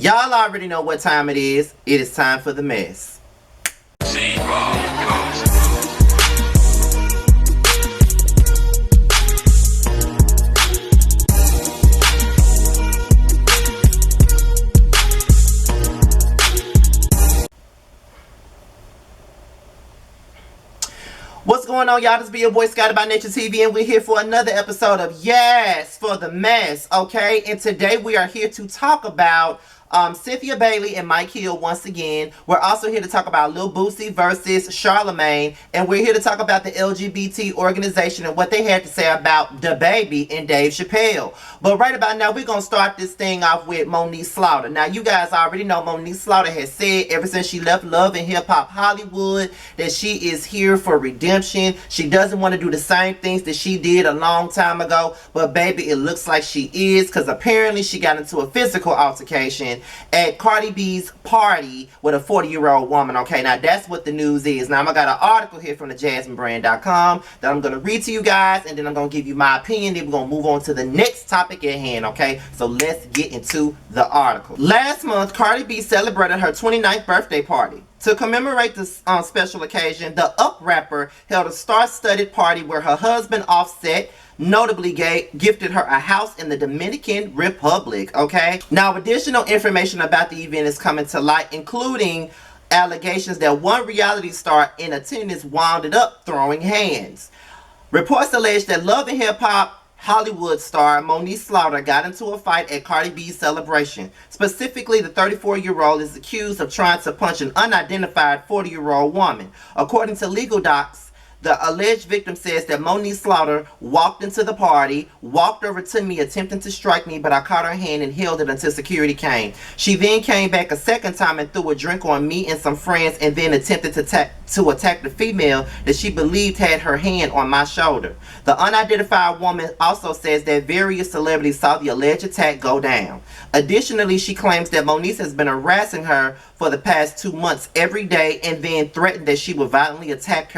Y'all already know what time it is. It is time for the mess. What's going on, y'all? This be your boy Scotty by Nature TV, and we're here for another episode of Yes for the Mess, okay? And today we are here to talk about Cynthia Bailey and Mike Hill once again. We're also here to talk about Lil Boosie versus Charlemagne, and we're here to talk about the LGBT organization and what they had to say about DaBaby and Dave Chappelle. But right about now, we're going to start this thing off with Monique Slaughter. Now, you guys already know Monique Slaughter has said ever since she left Love and Hip Hop Hollywood that she is here for redemption. She doesn't want to do the same things that she did a long time ago, but baby, it looks like she is, because apparently she got into a physical altercation at Cardi B's party with a 40-year-old woman. Okay, now that's what the news is. Now I got an article here from the JasmineBrand.com that I'm going to read to you guys, and then I'm going to give you my opinion. Then we're going to move on to the next topic at hand, okay? So let's get into the article. Last month, Cardi B celebrated her 29th birthday party. To commemorate this special occasion, the Up rapper held a star-studded party where her husband Offset notably gifted her a house in the Dominican Republic, okay? Now, additional information about the event is coming to light, including allegations that one reality star in attendance wound up throwing hands. Reports allege that Love and Hip Hop Hollywood star Monique Slaughter got into a fight at Cardi B's celebration. Specifically, the 34-year-old is accused of trying to punch an unidentified 40-year-old woman. According to legal docs, the alleged victim says that Monique Slaughter walked into the party, walked over to me attempting to strike me, but I caught her hand and held it until security came. She then came back a second time and threw a drink on me and some friends, and then attempted to attack the female that she believed had her hand on my shoulder. The unidentified woman also says that various celebrities saw the alleged attack go down. Additionally, she claims that Moniece has been harassing her for the past 2 months every day, and then threatened that she would violently attack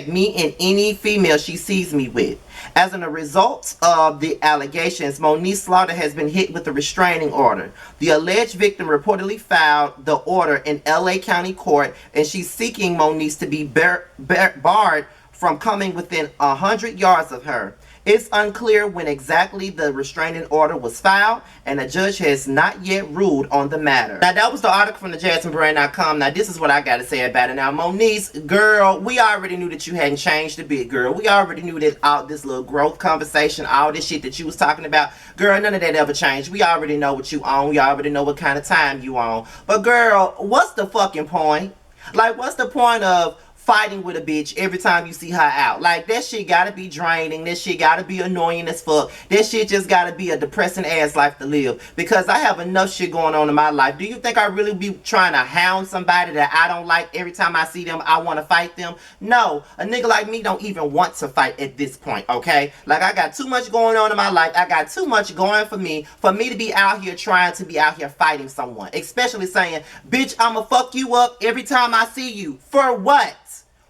me and any female she sees me with. As a result of the allegations, Monique Slaughter has been hit with a restraining order. The alleged victim reportedly filed the order in LA County Court, and she's seeking Monique to be barred from coming within 100 yards of her. It's unclear when exactly the restraining order was filed, and the judge has not yet ruled on the matter. Now, that was the article from the JasmineBrand.com. Now, this is what I got to say about it. Now, Moniece, girl, we already knew that you hadn't changed a bit, girl. We already knew that all this little growth conversation, all this shit that you was talking about, girl, none of that ever changed. We already know what you own. We already know what kind of time you on. But, girl, what's the fucking point? Like, what's the point of fighting with a bitch every time you see her out? Like, that shit gotta be draining. That shit gotta be annoying as fuck. That shit just gotta be a depressing ass life to live, because I have enough shit going on in my life. Do you think I really be trying to hound somebody that I don't like? Every time I see them, I want to fight them? No, a nigga like me don't even want to fight at this point, okay? Like, I got too much going on in my life. I got too much going for me to be out here trying to be out here fighting someone, especially saying, bitch, I'ma fuck you up every time I see you. For what?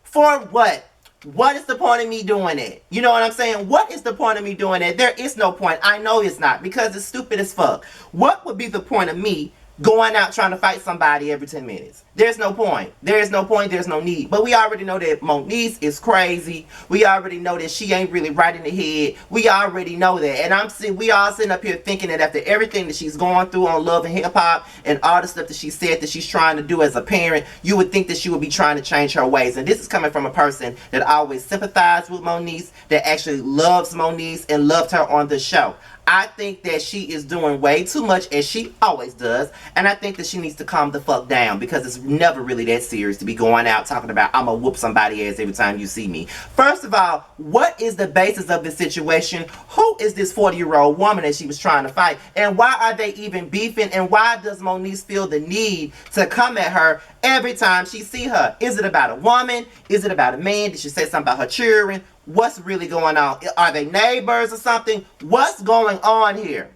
For what? What is the point of me doing it? You know what I'm saying? What is the point of me doing it? There is no point. I know it's not, because it's stupid as fuck. What would be the point of me going out trying to fight somebody every 10 minutes? There's no point. There is no point. There's no need. But we already know that Moniece is crazy. We already know that she ain't really right in the head. We already know that. And we all sitting up here thinking that after everything that she's going through on Love and Hip Hop and all the stuff that she said that she's trying to do as a parent, you would think that she would be trying to change her ways. And this is coming from a person that always sympathized with Moniece, that actually loves Moniece and loved her on the show. I think that she is doing way too much, as she always does, and I think that she needs to calm the fuck down, because it's never really that serious to be going out talking about, I'm gonna whoop somebody ass every time you see me. First of all, what is the basis of this situation? Who is this 40-year-old woman that she was trying to fight? And why are they even beefing? And why does Moniece feel the need to come at her every time she see her? Is it about a woman? Is it about a man? Did she say something about her children? What's really going on? Are they neighbors or something? What's going on here?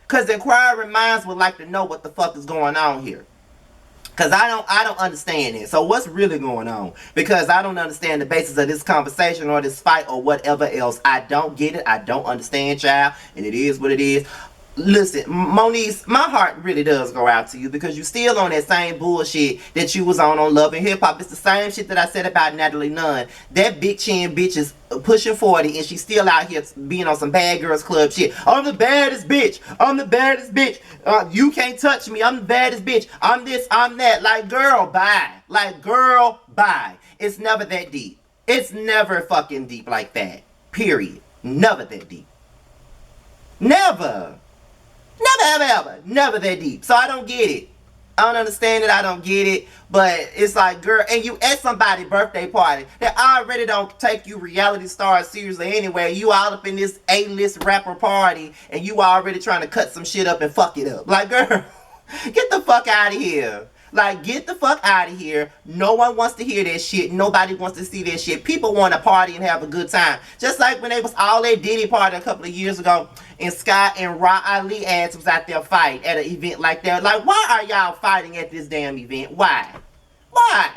Because inquiring minds would like to know what the fuck is going on here. Because I don't understand it. So what's really going on? Because I don't understand the basis of this conversation or this fight or whatever else. I don't get it. I don't understand, child. And it is what it is. Listen, Moniece, my heart really does go out to you because you still on that same bullshit that you was on Love and Hip Hop. It's the same shit that I said about Natalie Nunn. That big chin bitch is pushing 40 and she's still out here being on some Bad Girls Club shit. I'm the baddest bitch. I'm the baddest bitch. You can't touch me. I'm the baddest bitch. I'm this, I'm that. Like, girl, bye. Like, girl, bye. It's never that deep. It's never fucking deep like that. Period. Never that deep. Never. Never, ever, ever. Never that deep. So I don't get it. I don't understand it. I don't get it. But it's like, girl, and you at somebody's birthday party that already don't take you reality stars seriously anyway. You all up in this A-list rapper party and you already trying to cut some shit up and fuck it up. Like, girl, get the fuck out of here. Like, get the fuck out of here. No one wants to hear that shit. Nobody wants to see that shit. People want to party and have a good time. Just like when they was all that Diddy party a couple of years ago and Scott and Ra Ali ass was out there fighting at an event like that. Like, why are y'all fighting at this damn event? Why? Why?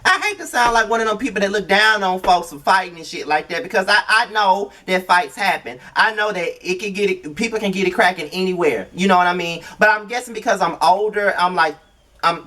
I hate to sound like one of them people that look down on folks for fighting and shit like that because I know that fights happen. I know that people can get it cracking anywhere. You know what I mean? But I'm guessing because I'm older, I'm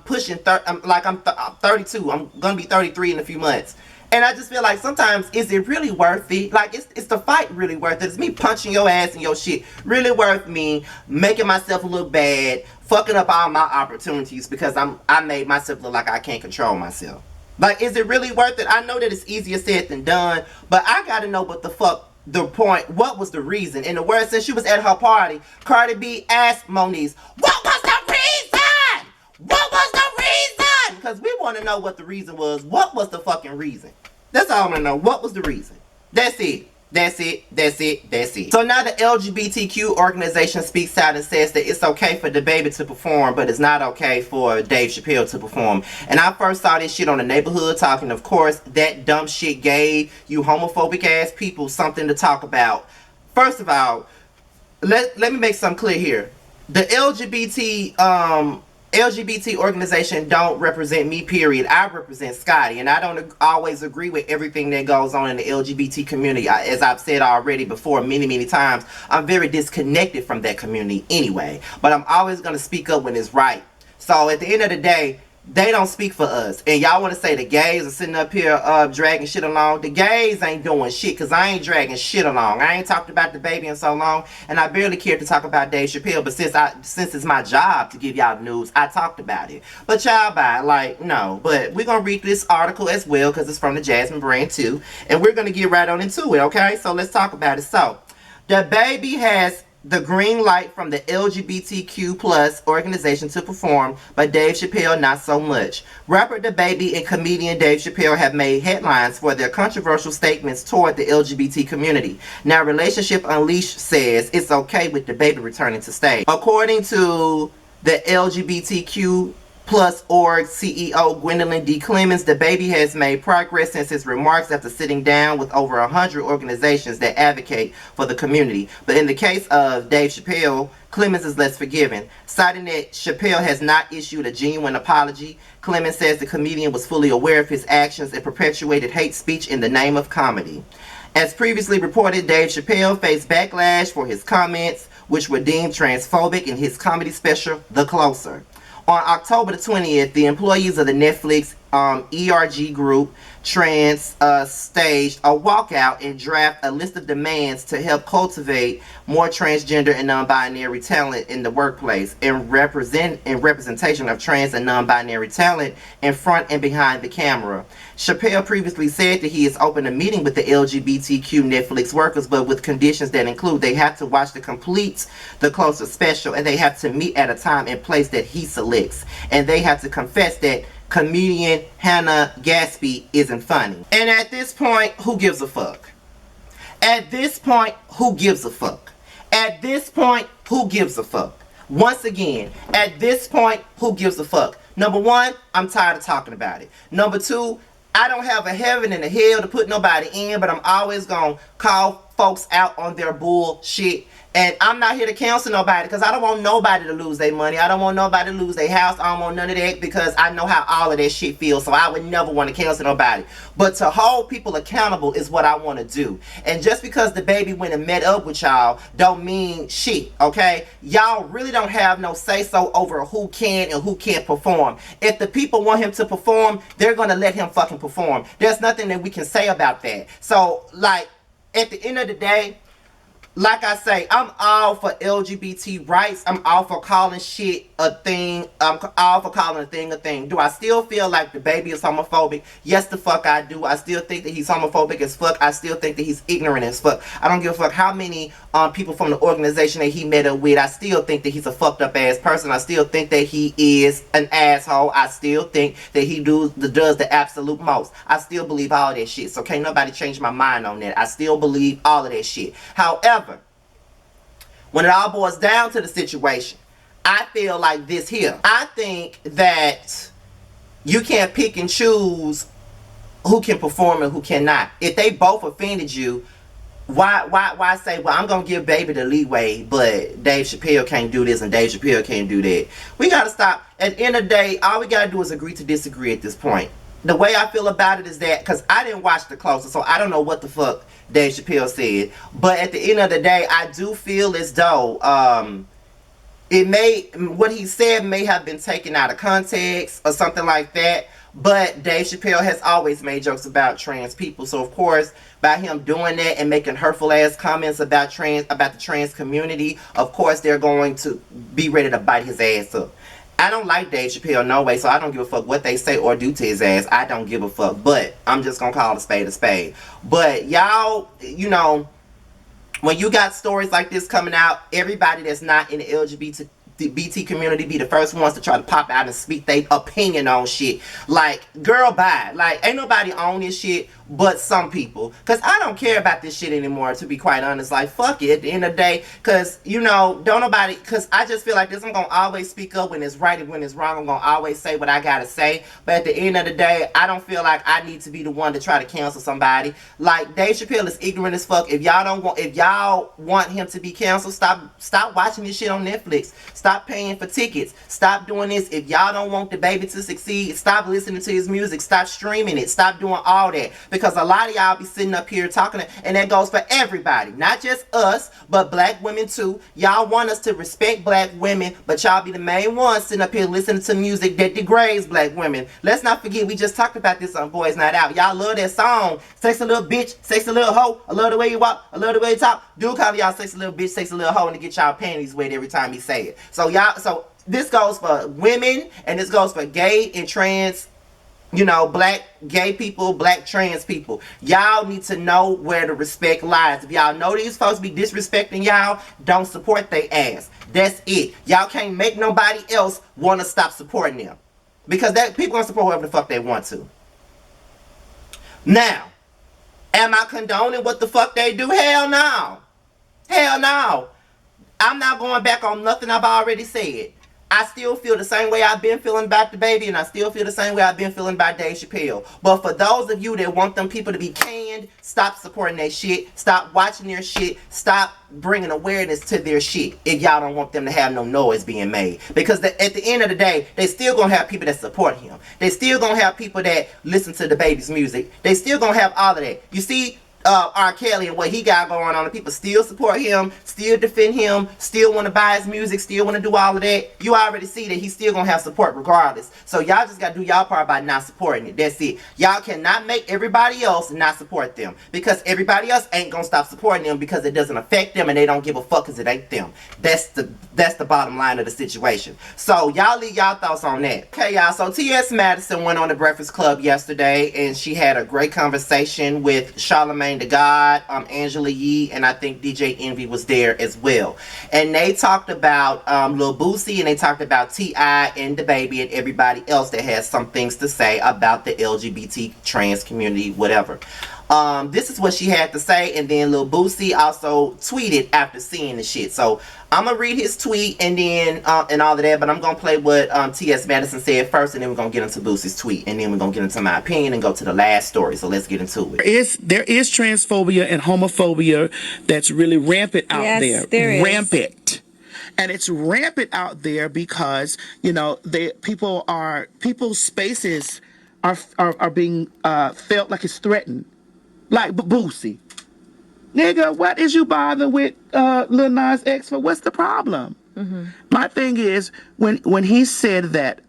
pushing 30. I'm 32. I'm gonna be 33 in a few months. And I just feel like sometimes, is it really worth it? Like, is the fight really worth it? Is me punching your ass and your shit really worth me making myself look bad, fucking up all my opportunities because I made myself look like I can't control myself? Like, is it really worth it? I know that it's easier said than done, but I gotta know what the fuck the point, what was the reason? In the words, since she was at her party, Cardi B asked Moniece, what was the reason? What was the reason? Because we want to know what the reason was. What was the fucking reason? That's all I want to know. What was the reason? That's it. That's it. That's it. That's it. So now the LGBTQ organization speaks out and says that it's okay for DaBaby to perform, but it's not okay for Dave Chappelle to perform. And I first saw this shit on the Neighborhood Talking. Of course, that dumb shit gave you homophobic ass people something to talk about. First of all, let me make something clear here. The LGBT organization don't represent me, period. I represent Scotty, and I don't always agree with everything that goes on in the LGBT community. As I've said already before many times, I'm very disconnected from that community anyway, but I'm always going to speak up when it's right. So at the end of the day, they don't speak for us. And y'all want to say the gays are sitting up here dragging shit along. The gays ain't doing shit because I ain't dragging shit along. I ain't talked about DaBaby in so long, and I barely care to talk about Dave Chappelle. But since it's my job to give y'all the news, I talked about it. But y'all bye, like, no. But we're going to read this article as well because it's from the Jasmine brand too. And we're going to get right on into it, okay? So let's talk about it. So, DaBaby has the green light from the LGBTQ plus organization to perform, but Dave Chappelle not so much. Rapper DaBaby and comedian Dave Chappelle have made headlines for their controversial statements toward the LGBT community. Now, Relationship Unleashed says it's okay with DaBaby returning to stage. According to the LGBTQ plus org CEO Gwendolyn D. Clemens, DaBaby has made progress since his remarks after sitting down with over 100 organizations that advocate for the community. But in the case of Dave Chappelle, Clemens is less forgiving. Citing that Chappelle has not issued a genuine apology, Clemens says the comedian was fully aware of his actions and perpetuated hate speech in the name of comedy. As previously reported, Dave Chappelle faced backlash for his comments, which were deemed transphobic in his comedy special, The Closer. On October the 20th, the employees of the Netflix ERG group staged a walkout and draft a list of demands to help cultivate more transgender and non-binary talent in the workplace and representation of trans and non-binary talent in front and behind the camera. Chappelle previously said that he is open to meeting with the LGBTQ Netflix workers, but with conditions that include they have to watch the Closer special, and they have to meet at a time and place that he selects, and they have to confess that comedian Hannah Gadsby isn't funny. And at this point, who gives a fuck? At this point, who gives a fuck? At this point, who gives a fuck? Once again, at this point, who gives a fuck? Number one, I'm tired of talking about it. Number two, I don't have a heaven and a hell to put nobody in, but I'm always going to call folks out on their bullshit. And I'm not here to counsel nobody because I don't want nobody to lose their money. I don't want nobody to lose their house. I don't want none of that because I know how all of that shit feels. So I would never want to counsel nobody. But to hold people accountable is what I want to do. And just because DaBaby went and met up with y'all don't mean shit, okay? Y'all really don't have no say-so over who can and who can't perform. If the people want him to perform, they're going to let him fucking perform. There's nothing that we can say about that. So, like, at the end of the day, like I say, I'm all for LGBT rights. I'm all for calling shit a thing. I'm all for calling a thing a thing. Do I still feel like DaBaby is homophobic? Yes, the fuck I do. I still think that he's homophobic as fuck. I still think that he's ignorant as fuck. I don't give a fuck how many people from the organization that he met up with. I still think that he's a fucked up ass person. I still think that he is an asshole. I still think that he does the absolute most. I still believe all that shit. So can't nobody change my mind on that. I still believe all of that shit. However, when it all boils down to the situation, I feel like this here. I think that you can't pick and choose who can perform and who cannot. If they both offended you, why say, well, I'm going to give Baby the leeway, but Dave Chappelle can't do this and Dave Chappelle can't do that. We got to stop. At the end of the day, all we got to do is agree to disagree at this point. The way I feel about it is that, because I didn't watch the closer, so I don't know what the fuck Dave Chappelle said. But at the end of the day, I do feel as though what he said may have been taken out of context or something like that. But Dave Chappelle has always made jokes about trans people. So of course, by him doing that and making hurtful ass comments about the trans community, of course they're going to be ready to bite his ass up. I don't like Dave Chappelle no way, so I don't give a fuck what they say or do to his ass. I don't give a fuck. But I'm just gonna call a spade a spade. But y'all, you know, when you got stories like this coming out, everybody that's not in the LGBT community be the first ones to try to pop out and speak their opinion on shit. Like, girl, bye. Like, ain't nobody on this shit but some people. Because I don't care about this shit anymore, to be quite honest. Like, fuck it at the end of the day. Because, you know, don't nobody... Because I just feel like this. I'm going to always speak up when it's right and when it's wrong. I'm going to always say what I got to say. But at the end of the day, I don't feel like I need to be the one to try to cancel somebody. Like, Dave Chappelle is ignorant as fuck. If y'all want him to be canceled, stop watching this shit on Netflix. Stop paying for tickets. Stop doing this. If y'all don't want DaBaby to succeed, stop listening to his music. Stop streaming it. Stop doing all that. Because a lot of y'all be sitting up here talking, and that goes for everybody. Not just us, but black women too. Y'all want us to respect black women, but y'all be the main ones sitting up here listening to music that degrades black women. Let's not forget, we just talked about this on Boys Night Out. Y'all love that song, Sexy Little Bitch, Sexy Little Hoe, I love the way you walk, I love the way you talk. Dude call y'all sexy little bitch, sexy little hoe, and to get y'all panties wet every time he say it. So this goes for women, and this goes for gay and trans, you know, black gay people, black trans people. Y'all need to know where the respect lies. If y'all know these folks be disrespecting y'all, don't support they ass. That's it. Y'all can't make nobody else want to stop supporting them. Because people gonna support whoever the fuck they want to. Now, am I condoning what the fuck they do? Hell no. Hell no. I'm not going back on nothing I've already said. I still feel the same way I've been feeling about DaBaby, and I still feel the same way I've been feeling about Dave Chappelle. But for those of you that want them people to be canned, stop supporting their shit. Stop watching their shit. Stop bringing awareness to their shit if y'all don't want them to have no noise being made. Because at the end of the day, they still gonna have people that support him. They still gonna have people that listen to DaBaby's music. They still gonna have all of that. You see, R. Kelly and what he got going on, and people still support him, still defend him, still want to buy his music, still want to do all of that. You already see that he's still gonna have support regardless. So y'all just gotta do y'all part by not supporting it. That's it. Y'all cannot make everybody else not support them, because everybody else ain't gonna stop supporting them because it doesn't affect them and they don't give a fuck because it ain't them. That's the bottom line of the situation. So y'all leave y'all thoughts on that. Okay, y'all. So T.S. Madison went on the Breakfast Club yesterday, and she had a great conversation with Charlamagne the God, Angela Yee, and I think DJ Envy was there as well. And they talked about Lil Boosie, and they talked about T.I. and DaBaby and everybody else that has some things to say about the LGBT trans community, whatever. This is what she had to say, and then Lil Boosie also tweeted after seeing the shit. So I'm gonna read his tweet and then and all of that, but I'm gonna play what T.S. Madison said first, and then we're gonna get into Boosie's tweet, and then we're gonna get into my opinion and go to the last story. So let's get into it. There is transphobia and homophobia that's really rampant out there. Yes, there is. Rampant. And it's rampant out there because, you know, people's spaces are being felt like it's threatened. Like Boosie. Nigga, what is you bothering with Lil Nas X for? What's the problem? Mm-hmm. My thing is, when he said that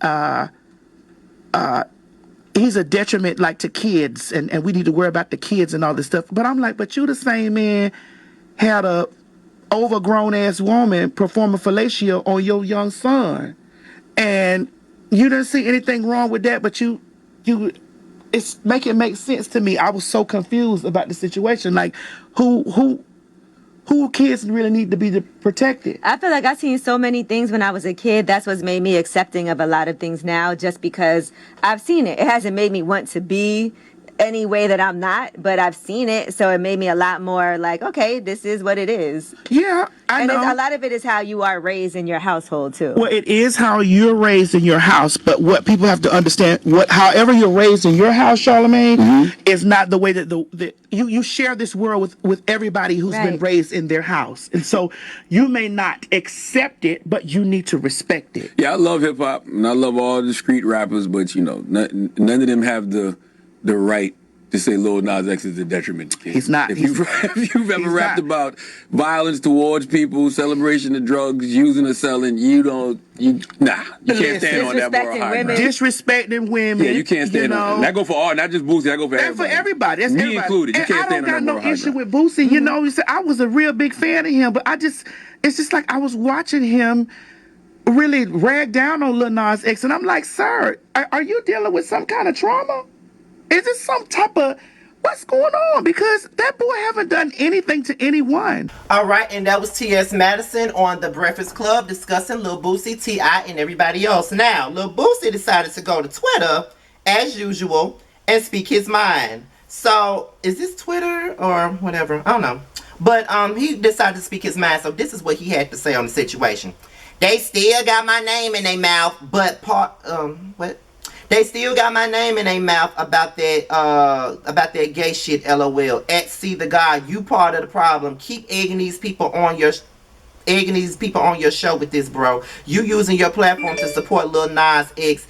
he's a detriment like to kids and we need to worry about the kids and all this stuff. But I'm like, but you the same man had a overgrown ass woman performing fellatio on your young son. And you didn't see anything wrong with that, but it's making make sense to me. I was so confused about the situation. Like, who kids really need to be protected? I feel like I've seen so many things when I was a kid. That's what's made me accepting of a lot of things now, just because I've seen it. It hasn't made me want to be any way that I'm not, but I've seen it, so it made me a lot more like, okay, this is what it is. Yeah, I know. And a lot of it is how you are raised in your household too. Well, it is how you're raised in your house, but what people have to understand, however you're raised in your house, Charlamagne, is not the way that you share this world with everybody who's been raised in their house, and so you may not accept it, but you need to respect it. Yeah, I love hip hop and I love all the street rappers, but you know, none of them have the right to say Lil Nas X is a detriment to kids. He's not. If you've ever rapped about violence towards people, celebration of drugs, using or selling, you can't stand on that moral high ground. Disrespecting women. Yeah, you can't stand on. And that go for all, not just Boosie. That go for everybody. And for everybody. That's me everybody. included. You can't stand on that moral high ground. I don't got no issue with Boosie. You know, I was a real big fan of him, but it's just like I was watching him really rag down on Lil Nas X, and I'm like, sir, are you dealing with some kind of trauma? Is it some type of, what's going on? Because that boy haven't done anything to anyone. All right, and that was T.S. Madison on The Breakfast Club discussing Lil Boosie, T.I., and everybody else. Now, Lil Boosie decided to go to Twitter, as usual, and speak his mind. So, is this Twitter or whatever? I don't know. But he decided to speak his mind, so this is what he had to say on the situation. They still got my name in their mouth, but what? They still got my name in their mouth about that gay shit, LOL. See the guy, you part of the problem. Keep egging these people on your show with this, bro. You using your platform to support Lil Nas X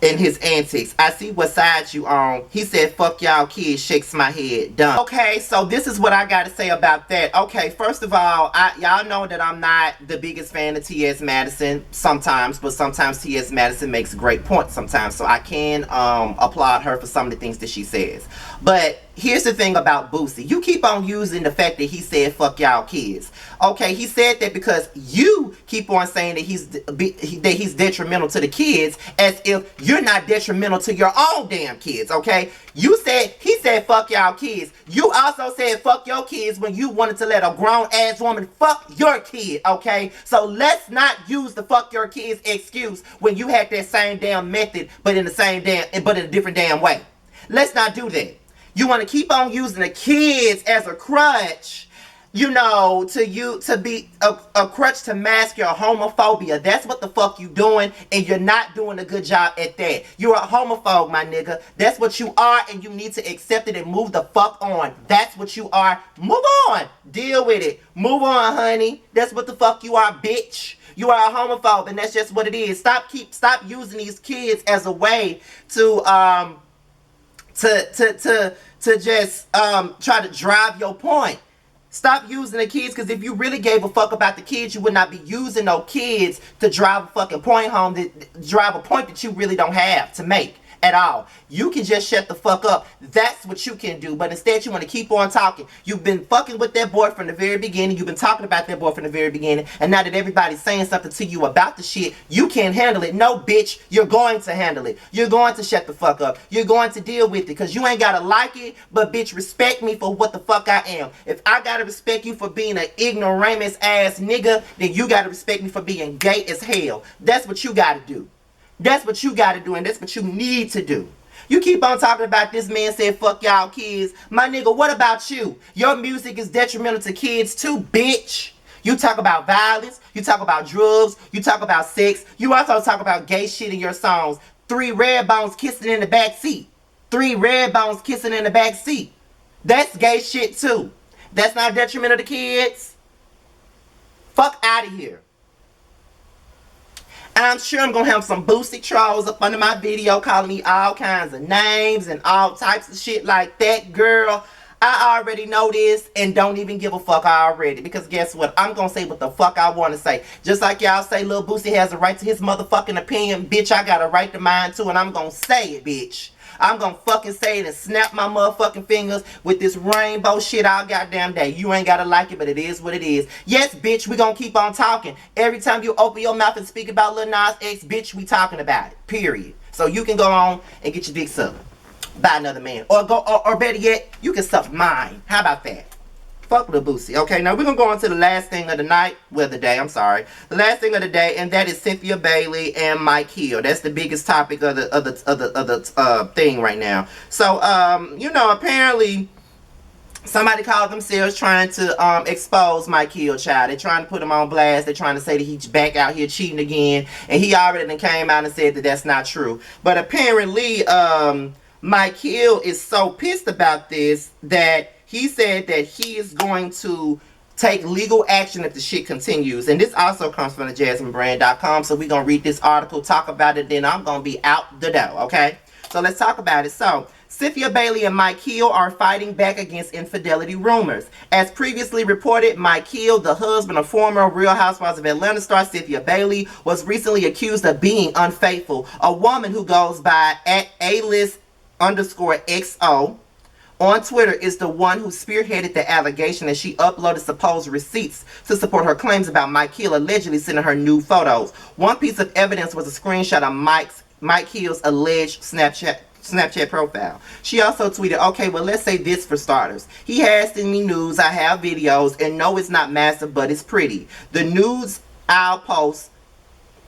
and his antics. I see what side you on. He said, fuck y'all kids, shakes my head. Done. Okay, so this is what I got to say about that. Okay, first of all, y'all know that I'm not the biggest fan of T.S. Madison sometimes, but sometimes T.S. Madison makes great points sometimes, so I can applaud her for some of the things that she says. But here's the thing about Boosie. You keep on using the fact that he said, fuck y'all kids. Okay, he said that because you keep on saying that he's detrimental to the kids, as if you're not detrimental to your own damn kids, okay? He said fuck y'all kids. You also said fuck your kids when you wanted to let a grown-ass woman fuck your kid, okay? So let's not use the fuck your kids excuse when you had that same damn method, but in a different damn way. Let's not do that. You want to keep on using the kids as a crutch, you know, to be a crutch to mask your homophobia. That's what the fuck you doing, and you're not doing a good job at that. You're a homophobe, my nigga. That's what you are, and you need to accept it and move the fuck on. That's what you are. Move on. Deal with it. Move on, honey. That's what the fuck you are, bitch. You are a homophobe, and that's just what it is. Stop using these kids as a way to just try to drive your point. Stop using the kids, because if you really gave a fuck about the kids, you would not be using no kids to drive a fucking point home, drive a point that you really don't have to make at all. You can just shut the fuck up. That's what you can do. But instead, you want to keep on talking. You've been fucking with that boy from the very beginning. You've been talking about that boy from the very beginning. And now that everybody's saying something to you about the shit, you can't handle it. No, bitch, you're going to handle it. You're going to shut the fuck up. You're going to deal with it, because you ain't got to like it, but bitch, respect me for what the fuck I am. If I got to respect you for being an ignoramus ass nigga, then you got to respect me for being gay as hell. That's what you got to do. That's what you got to do, and that's what you need to do. You keep on talking about this man said fuck y'all kids. My nigga, what about you? Your music is detrimental to kids too, bitch. You talk about violence, you talk about drugs, you talk about sex, you also talk about gay shit in your songs. 3 red bones kissing in the back seat. 3 red bones kissing in the back seat. That's gay shit too. That's not detrimental to kids. Fuck out of here. And I'm sure I'm going to have some Boosie trolls up under my video calling me all kinds of names and all types of shit like that. Girl, I already know this and don't even give a fuck already. Because guess what? I'm going to say what the fuck I want to say. Just like y'all say Lil Boosie has a right to his motherfucking opinion. Bitch, I got a right to mine too. And I'm going to say it, bitch. I'm gonna fucking say it and snap my motherfucking fingers with this rainbow shit all goddamn day. You ain't gotta like it, but it is what it is. Yes, bitch, we gonna keep on talking. Every time you open your mouth and speak about Lil Nas X, bitch, we talking about it. Period. So you can go on and get your dick sucked by another man. Or better yet, you can suck mine. How about that? Fuck Lil Boosie. Okay, now we're gonna go on to the last thing of the night. Well, the day, I'm sorry. The last thing of the day, and that is Cynthia Bailey and Mike Hill. That's the biggest topic of the thing right now. So, you know, apparently somebody called themselves trying to expose Mike Hill, child. They're trying to put him on blast. They're trying to say that he's back out here cheating again. And he already done came out and said that that's not true. But apparently, Mike Hill is so pissed about this that he said that he is going to take legal action if the shit continues. And this also comes from the JasmineBrand.com. So we're going to read this article, talk about it, then I'm going to be out the door, okay? So let's talk about it. So, Cynthia Bailey and Mike Hill are fighting back against infidelity rumors. As previously reported, Mike Hill, the husband of former Real Housewives of Atlanta star Cynthia Bailey, was recently accused of being unfaithful. A woman who goes by @AList_XO on Twitter is the one who spearheaded the allegation, and she uploaded supposed receipts to support her claims about Mike Hill allegedly sending her nude photos. One piece of evidence was a screenshot of Mike Hill's alleged Snapchat profile. She also tweeted, okay, well, let's say this for starters. He has sent me nudes, I have videos, and no, it's not massive, but it's pretty. The nudes I'll post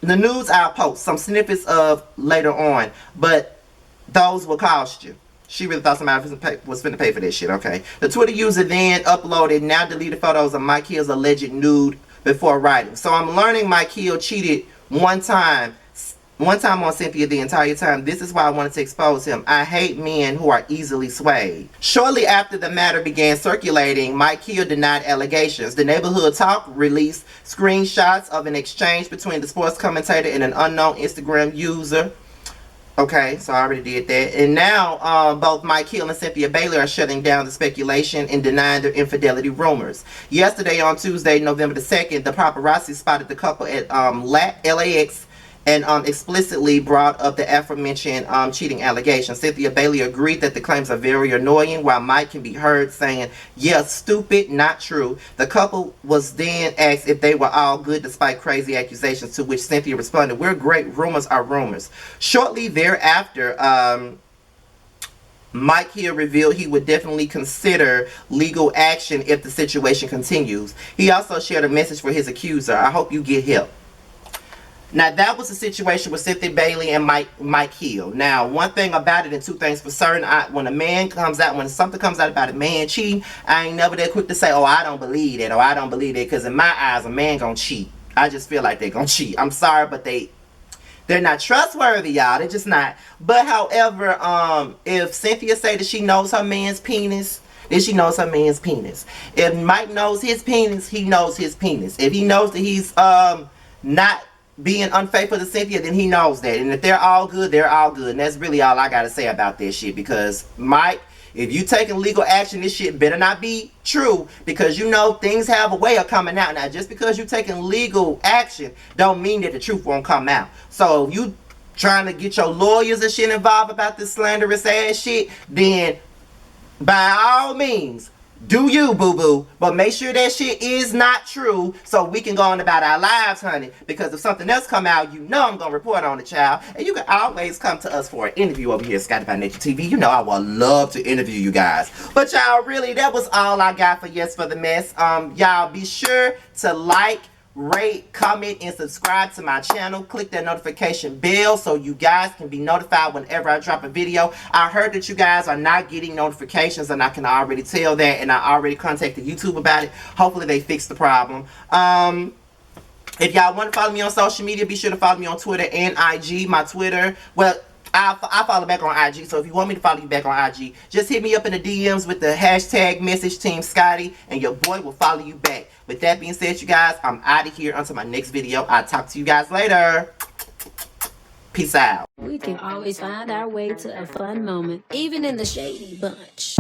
some snippets of later on, but those will cost you. She really thought somebody was finna pay for this shit, okay? The Twitter user then uploaded now deleted photos of Mike Hill's alleged nude before writing. So I'm learning Mike Hill cheated one time on Cynthia the entire time. This is why I wanted to expose him. I hate men who are easily swayed. Shortly after the matter began circulating, Mike Hill denied allegations. The Neighborhood Talk released screenshots of an exchange between the sports commentator and an unknown Instagram user. Okay, so I already did that. And now both Mike Hill and Cynthia Bailey are shutting down the speculation and denying their infidelity rumors. Yesterday, on Tuesday, November the 2nd, the paparazzi spotted the couple at LAX and explicitly brought up the aforementioned cheating allegations. Cynthia Bailey agreed that the claims are very annoying, while Mike can be heard saying, yeah, stupid, not true. The couple was then asked if they were all good despite crazy accusations, to which Cynthia responded, we're great, rumors are rumors. Shortly thereafter, Mike Hill revealed he would definitely consider legal action if the situation continues. He also shared a message for his accuser. I hope you get help. Now, that was the situation with Cynthia Bailey and Mike Hill. Now, one thing about it and two things for certain, when something comes out about a man cheating, I ain't never that quick to say, oh, I don't believe that, or I don't believe that, because in my eyes, a man gonna cheat. I just feel like they're gonna cheat. I'm sorry, but they're not trustworthy, y'all. They're just not. But, however, if Cynthia say that she knows her man's penis, then she knows her man's penis. If Mike knows his penis, he knows his penis. If he knows that he's not being unfaithful to Cynthia, then he knows that. And if they're all good, they're all good. And that's really all I gotta say about this shit. Because Mike, if you taking legal action, this shit better not be true. Because you know things have a way of coming out. Now, just because you taking legal action don't mean that the truth won't come out. So if you trying to get your lawyers and shit involved about this slanderous ass shit, then by all means, do you, boo-boo, but make sure that shit is not true so we can go on about our lives, honey. Because if something else come out, you know I'm going to report on the child. And you can always come to us for an interview over here at Scotty by Nature TV. You know I would love to interview you guys. But y'all, really, that was all I got for Yes for the Mess. Y'all be sure to like, rate, comment, and subscribe to my channel. Click that notification bell so you guys can be notified whenever I drop a video. I heard that you guys are not getting notifications, and I can already tell that, and I already contacted YouTube about it. Hopefully they fix the problem. If y'all want to follow me on social media, be sure to follow me on Twitter and IG. My Twitter, well, I follow back on IG, so if you want me to follow you back on IG, just hit me up in the DMs with the hashtag message Team Scotty, and your boy will follow you back. With that being said, you guys, I'm out of here until my next video. I'll talk to you guys later. Peace out. We can always find our way to a fun moment, even in the shady bunch.